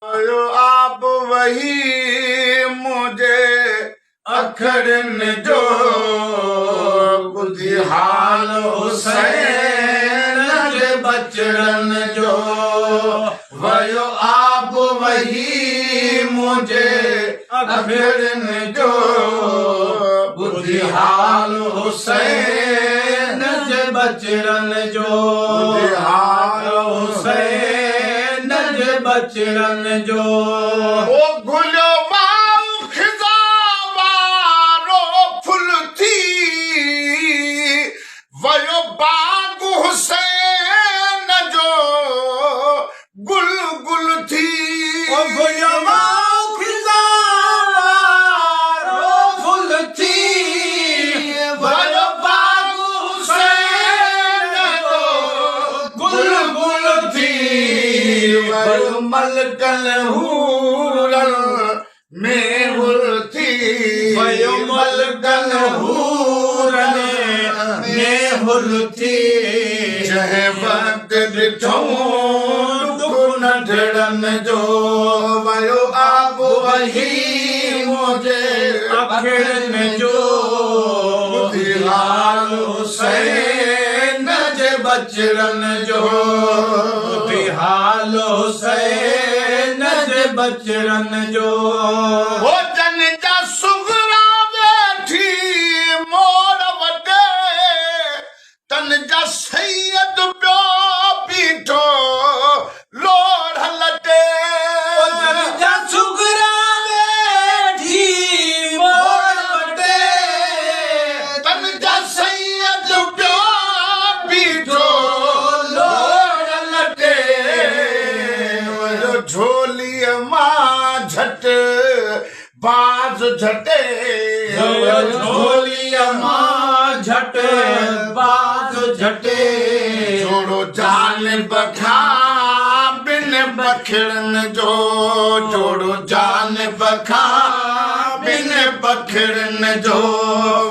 आयो आप वही मुझे अखड़न जो बुद्धि हाल हुसैन जे बचड़न जो वयो आप वही मुझे अखड़न जो बुद्धि हाल हुसैन जे बचड़न जो बुद्धि हाल हुसैन जे बचड़न जो ओ गुलो वयो बाग हुसैन जो गुल गुल थी ओ फुल थी वयो बाग हुसैन जो गुल गुल थी वयो मलकल हूरन में हुल थी वयो मलकल हूरन हुलती जय वक्त ॾिठो दुख नंढड़न जो वयो आप वही मुझे अखड़न जो बुद्धि हाल हुसैन जे बचड़न जो बुद्धि हाल हुसैन जे बचड़न जो हो जन जा सुगरा वेठी मोर वटे तन जा सैयद प्यो पीठो लोढ़ लटे तन जा सुगरा वेठी मोर वटे तन जा सैयद प्यो पीठो लोढ़ लटे झोली मां झट बाज झटे झोली मां झट बाज झटे जोड़ो जान बखा बिन बखड़न जो जोड़ो जान बखा बिन बखड़न जो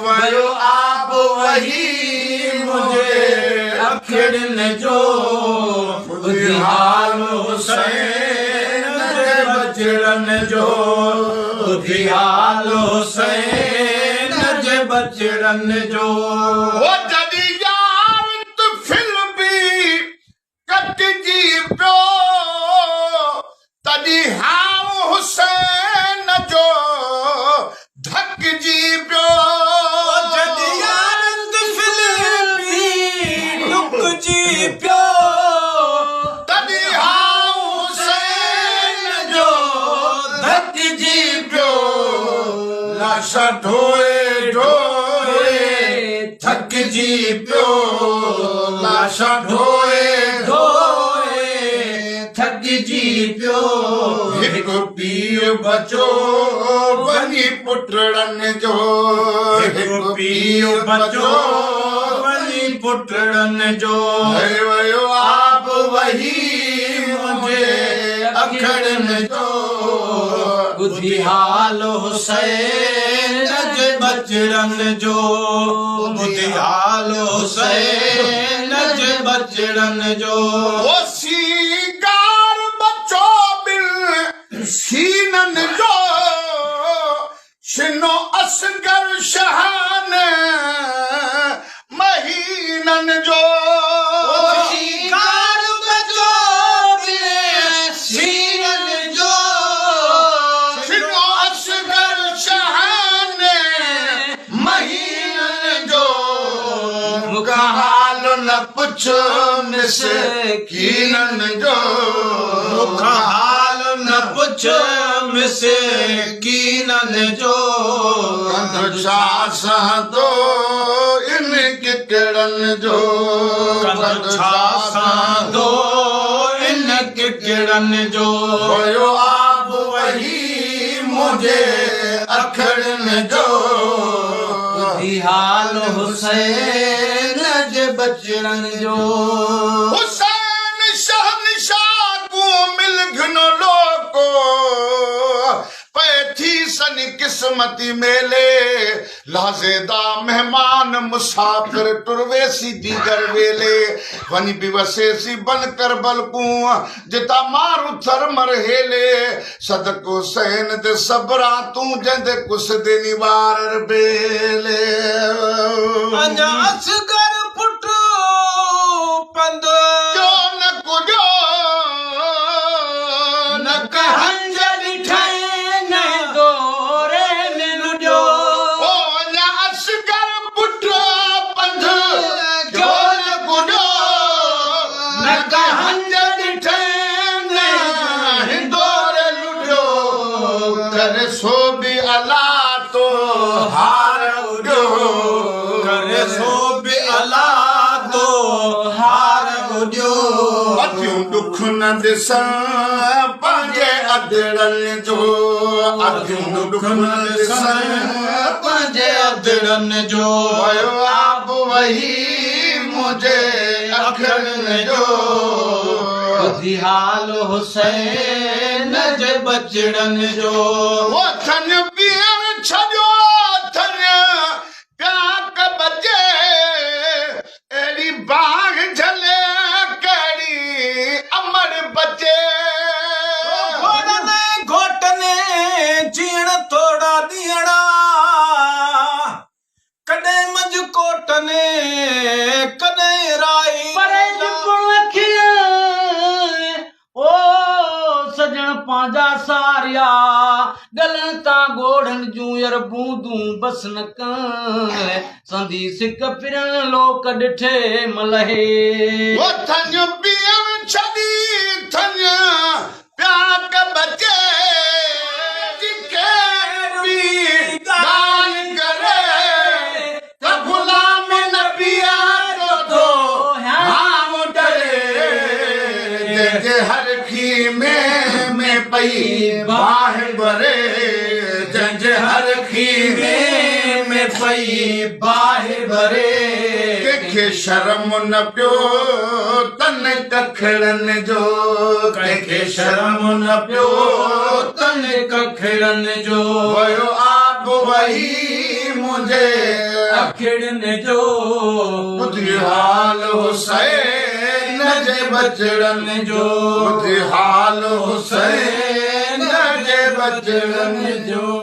वयो आप वही मुझे अखड़न जो बुद्धि हाल हुसैन जे बचड़न जो बुद्धि हाल हुसैन जे बचड़न जो ओ जदी यार तू फिल भी कट जी प्यो तदी हाउ हुसैन जो धक जी प्यो जदी यार तू फिल भी दुख जी प्यो तदी हाउ हुसैन जो धक जी प्यो लाशा ढोए थक जी प्यो लाशा ढोए थक जी प्यो हिकु पीउ बचो वञी पुटड़न जो हिकु पीउ बचो वञी पुटड़न जो वयो आप वही मुझे अखड़न जो बुद्धि हाल हुसैन जे बचड़न जो बुद्धि हाल हुसैन जे बचड़न जो ओ सीगार बचो बिल सीनन जो शिनो असगर शहान महीनन जो सीगार बचो बिल सीनन जो शिनो असगर शहान महीनन जो मुखाल न पुछो मिसकीनन जो मुखाल न पुछो मिसकीनन जो कंध छा दो इन किकड़न जो कंध छा दो इन किकड़न जो वयो आप वही मुझे अखड़न जो बुद्धि हाल हुसैन जे बचड़न जो हुसैन शहनशाह को मिल घनो लोको पैथी सन किस किस्मती मेले लाज़ेदा मेहमान मुसाफिर टुरवेसी दीगर वेले वनी भी वसेसी बन कर बलकूं जिता मारू थर मर हेले सदको सैन दे सबरा तू जंदे कुस दे निवार बेले अञा असगर पुट पंद जो न कुजो न कहंज ॾिठई न दोरे में लुॾियो ओ अञा असगर पुटो पंध जो न कुजो न कहंज ॾिठई न हिंदोर लुॾियो कर सो बि अला तो हार उॾियो करे सो बि अला तो हार उॾियो अखियूं दुख न ॾिसण पंहिंजे अधड़नि जो अखियूं दुख न ॾिसण पंहिंजे अधड़नि जो वयो आब वही मुझे अखरनि जो ॿुधी हाल हुसैन जे बचड़नि जो वो थन पीअण छॾियो थन प्याक बचे अहिड़ी बाग झले कहिड़ी अमर बचे घोटने घोटने जीअण थोड़ा ॾींहड़ा कॾहिं मंझ कोटने कॾहिं राई ओ सजण पंहिंजा सारिया गलनि तां ॻोढ़नि जूं यर बूंदूं बस न कनि संधी सिक फिरण लोक ॾिठे मलहे वो थन पीअण छॾी थन प्याक बचे हर खी में पई बाह भरे जंज हर खी में पई बाह भरे कंहिंखे शर्म न पियो तन कखड़नि जो कंहिंखे शर्म न पियो तन कखड़नि जो वयो आप वही मुझे अखड़नि जो ॿुधी हाल हुसैन जे बचड़नि जो ॿुधी हाल हुसैन जे बचड़नि जो